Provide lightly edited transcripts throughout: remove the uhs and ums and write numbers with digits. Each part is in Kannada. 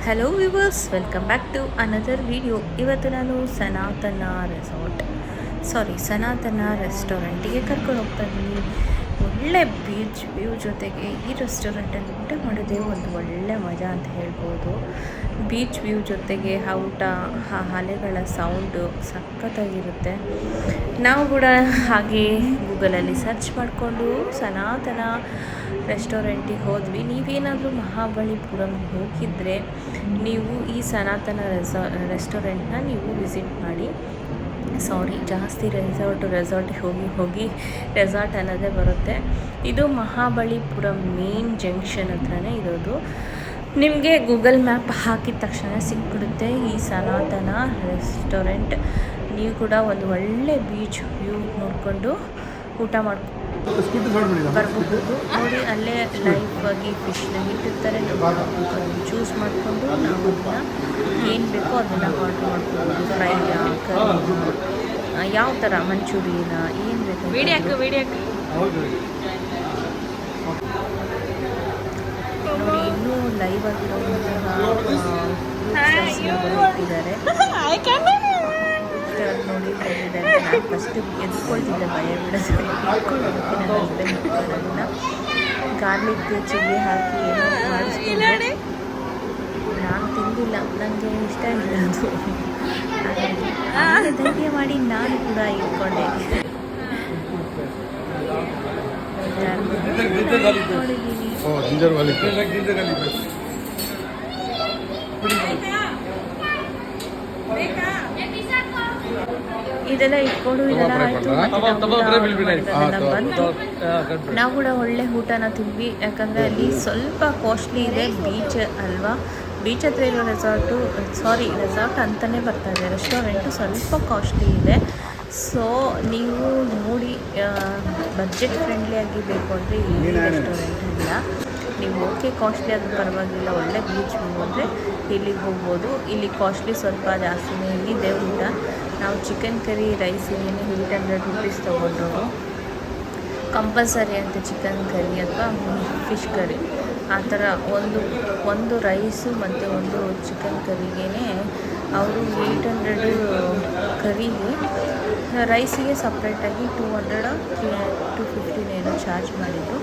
Hello viewers, welcome back to another video. ಇವತ್ತು ನಾನು ಸನಾತನ ರೆಸ್ಟೋರೆಂಟಿಗೆ ಕರ್ಕೊಂಡು ಹೋಗ್ತಾ ಇದ್ದೀನಿ. ಒಳ್ಳೆ ಬೀಚ್ ವ್ಯೂ ಜೊತೆಗೆ ಈ ರೆಸ್ಟೋರೆಂಟಲ್ಲಿ ಊಟ ಮಾಡೋದೇ ಒಂದು ಒಳ್ಳೆ ಮಜಾ ಅಂತ ಹೇಳ್ಬೋದು. ಬೀಚ್ ವ್ಯೂ ಜೊತೆಗೆ ಊಟ, ಅಲೆಗಳ ಸೌಂಡು ಸಖತ್ತಾಗಿರುತ್ತೆ. ನಾವು ಕೂಡ ಹಾಗೆ ಗೂಗಲಲ್ಲಿ ಸರ್ಚ್ ಮಾಡಿಕೊಂಡು ಸನಾತನ ರೆಸ್ಟೋರೆಂಟಿಗೆ ಹೋದ್ವಿ. ನೀವೇನಾದರೂ ಮಹಾಬಲಿಪುರಂ ಹೋಗಿದ್ದರೆ ನೀವು ಈ ಸನಾತನ ರೆಸ್ಟೋರೆಂಟ್ನ ನೀವು ವಿಸಿಟ್ ಮಾಡಿ. ಜಾಸ್ತಿ ರೆಸಾರ್ಟಿಗೆ ಹೋಗಿ ರೆಸಾರ್ಟ್ ಅನ್ನೋದೇ ಬರುತ್ತೆ. ಇದು ಮಹಾಬಲಿಪುರಂ ಮೇನ್ ಜಂಕ್ಷನ್ ಹತ್ರನೇ ಇರೋದು. ನಿಮಗೆ ಗೂಗಲ್ ಮ್ಯಾಪ್ ಹಾಕಿದ ತಕ್ಷಣ ಸಿಕ್ಬಿಡುತ್ತೆ ಈ ಸನಾತನ ರೆಸ್ಟೋರೆಂಟ್. ನೀವು ಕೂಡ ಒಂದು ಒಳ್ಳೆ ಬೀಚ್ ವ್ಯೂ ನೋಡಿಕೊಂಡು ಊಟ ಮಾಡ್ಕೊಂಡು ಬರ್ಬೋದು. ನೋಡಿ, ಅಲ್ಲೇ ಲೈವ್ ಆಗಿ ಫಿಶ್ನ ಇಟ್ಟಿರ್ತಾರೆ. ಚೂಸ್ ಮಾಡಿಕೊಂಡು ನಾವು ಅದನ್ನು ಏನು ಬೇಕೋ ಅದನ್ನು ಆರ್ಡ್ರ್ ಮಾಡ್ಕೊಬೋದು. ಫ್ರೈ, ಕರಿ, ಯಾವ ಥರ ಮಂಚೂರಿಯನ ಏನು ಬೇಕು ವಿಡಿಯೋ ನೋಡಿ. ಇನ್ನೂ ಲೈವ್ ಆಗಿರೋಂತಹ ಇಟ್ಟಿದ್ದಾರೆ ನೋಡಿ. ನಾನು ಫಸ್ಟ್ ಎದ್ಕೊಳ್ತಿದ್ದೆ, ಭಯ ಬಿಡೋದು. ಎದ್ಕೊಳ್ಳೋದಕ್ಕೆ ನನ್ನ ಹಸ್ಬೆಂಡ್ ಅದನ್ನು ಗಾರ್ಲಿಕ್ ಚಿಲ್ಲಿ ಹಾಕಿ ಏನೋ ಮಾಡಿಸ್ಕೊಂಡು ನಾನು ತಿಂದಿಲ್ಲ, ನನಗೆ ಇಷ್ಟ ಇಲ್ಲ ಅದು. ಹಾಗಾಗಿ ಧೈರ್ಯ ಮಾಡಿ ನಾನು ಕೂಡ ಇಟ್ಕೊಂಡೆ. ಇದೆಲ್ಲ ಇಟ್ಕೊಂಡು ಇದೆಲ್ಲ ಆಯಿತು. ಬಂತು. ನಾವು ಕೂಡ ಒಳ್ಳೆ ಊಟನ ತಿಂದ್ವಿ. ಯಾಕಂದರೆ ಅಲ್ಲಿ ಸ್ವಲ್ಪ ಕಾಸ್ಟ್ಲಿ ಇದೆ. ಬೀಚ್ ಅಲ್ವಾ, ಬೀಚ್ ಹತ್ರ ಇರೋ ರೆಸಾರ್ಟ್ ಅಂತಲೇ ಬರ್ತಾಯಿದೆ. ರೆಸ್ಟೋರೆಂಟು ಸ್ವಲ್ಪ ಕಾಸ್ಟ್ಲಿ ಇದೆ. ಸೊ ನೀವು ನೋಡಿ, ಬಡ್ಜೆಟ್ ಫ್ರೆಂಡ್ಲಿಯಾಗಿ ಬೇಕು ಅಂದರೆ ಈ ರೆಸ್ಟೋರೆಂಟ್ ಇಲ್ಲ. ನೀವು ಕಾಸ್ಟ್ಲಿ ಆದರೂ ಪರವಾಗಿಲ್ಲ, ಒಳ್ಳೆ ಬೀಚ್ ವ್ಯೂ ಅಂದರೆ ಇಲ್ಲಿಗೆ ಹೋಗ್ಬೋದು. ಇಲ್ಲಿ ಕಾಸ್ಟ್ಲಿ ಸ್ವಲ್ಪ ಜಾಸ್ತಿನೇ ಇದೆ ಊಟ. ನಾವು ಚಿಕನ್ ಕರಿ ರೈಸ್ ಏನೇ 800 ರುಪೀಸ್ ತೊಗೊಂಡ್ರು. ಕಂಪಲ್ಸರಿ ಅಂತ ಚಿಕನ್ ಕರಿ ಅಥವಾ ಫಿಶ್ ಕರಿ ಆ ಥರ ಒಂದು ರೈಸು ಮತ್ತು ಒಂದು ಚಿಕನ್ ಕರಿಗೇ ಅವರು 800 ಕರಿಗೆ. ರೈಸಿಗೆ ಸಪ್ರೇಟಾಗಿ 200 250 ಏನೋ ಚಾರ್ಜ್ ಮಾಡಿದ್ದು.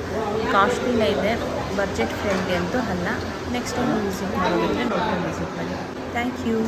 ಕಾಸ್ಟ್ಲಿನೇ ಇದೆ, ಬಡ್ಜೆಟ್ ಫ್ರೆಂಡ್ಲಿ ಅಂತೂ ಅಲ್ಲ. ನೆಕ್ಸ್ಟ್ ಟೈಮ್ ವಿಸಿಟ್ ಮಾಡೋದಿದ್ರೆ ನೋಡ್ಕೊಂಡು ವಿಸಿಟ್ ಮಾಡಿ. Thank you.